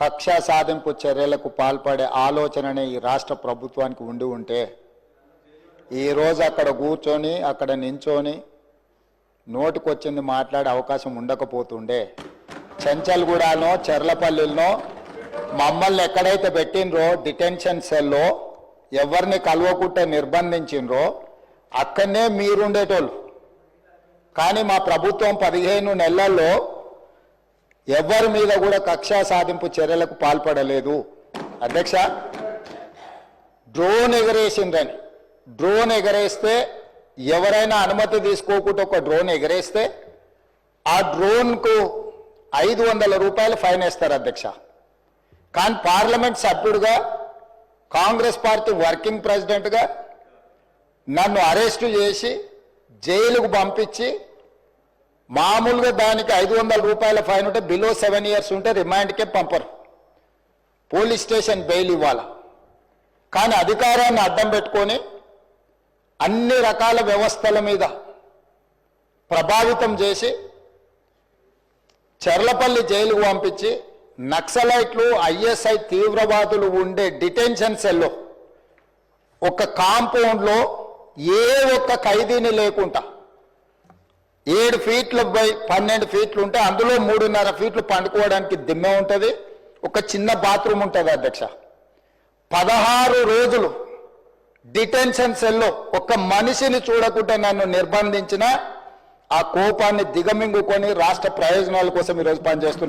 కక్ష సాధింపు చర్యలకు పాల్పడే ఆలోచననే ఈ రాష్ట్ర ప్రభుత్వానికి ఉండి ఉంటే ఈరోజు అక్కడ కూర్చొని అక్కడ నించొని నోటికొచ్చింది మాట్లాడే అవకాశం ఉండకపోతుండే. చెంచల్గూడలో చెర్లపల్లిలో మమ్మల్ని ఎక్కడైతే పెట్టినరో డిటెన్షన్ సెల్లో ఎవరిని కలవకుంటే నిర్బంధించినరో అక్కడనే మీరుండేటోళ్ళు. కానీ మా ప్రభుత్వం 15 నెలల్లో ఎవరి మీద కూడా కక్షా సాధింపు చర్యలకు పాల్పడలేదు. అధ్యక్ష, డ్రోన్ ఎగరేసిందని, డ్రోన్ ఎగరేస్తే ఎవరైనా అనుమతి తీసుకోకుండా ఒక డ్రోన్ ఎగరేస్తే ఆ డ్రోన్కు 500 రూపాయలు ఫైన్ వేస్తారు అధ్యక్ష. కానీ పార్లమెంట్ సభ్యుడిగా, కాంగ్రెస్ పార్టీ వర్కింగ్ ప్రెసిడెంట్గా నన్ను అరెస్టు చేసి జైలుకు పంపించి మామూలుగా దానికి 500 రూపాయల ఫైన్ ఉంటే బిలో 7 years ఉంటే రిమాండ్కే పంపరు, పోలీస్ స్టేషన్ బెయిల్ ఇవ్వాలి. కానీ అధికారాన్ని అడ్డం పెట్టుకొని అన్ని రకాల వ్యవస్థల మీద ప్రభావితం చేసి చెర్లపల్లి జైలుకు పంపించి నక్సలైట్లు, ఐఎస్ఐ తీవ్రవాదులు ఉండే డిటెన్షన్ సెల్లో ఒక కాంపౌండ్లో ఏ ఒక్క ఖైదీని లేకుండా 7 ఫీట్లు బై 12 ఫీట్లు ఉంటే అందులో 3.5 ఫీట్లు పండుకోవడానికి దిమ్మె ఉంటుంది, ఒక చిన్న బాత్రూమ్ ఉంటుంది అధ్యక్ష. 16 రోజులు డిటెన్షన్ సెల్లో ఒక్క మనిషిని చూడకుండా నన్ను నిర్బంధించిన ఆ కోపాన్ని దిగమింగుకొని రాష్ట్ర ప్రయోజనాల కోసం ఈరోజు పనిచేస్తున్నారు.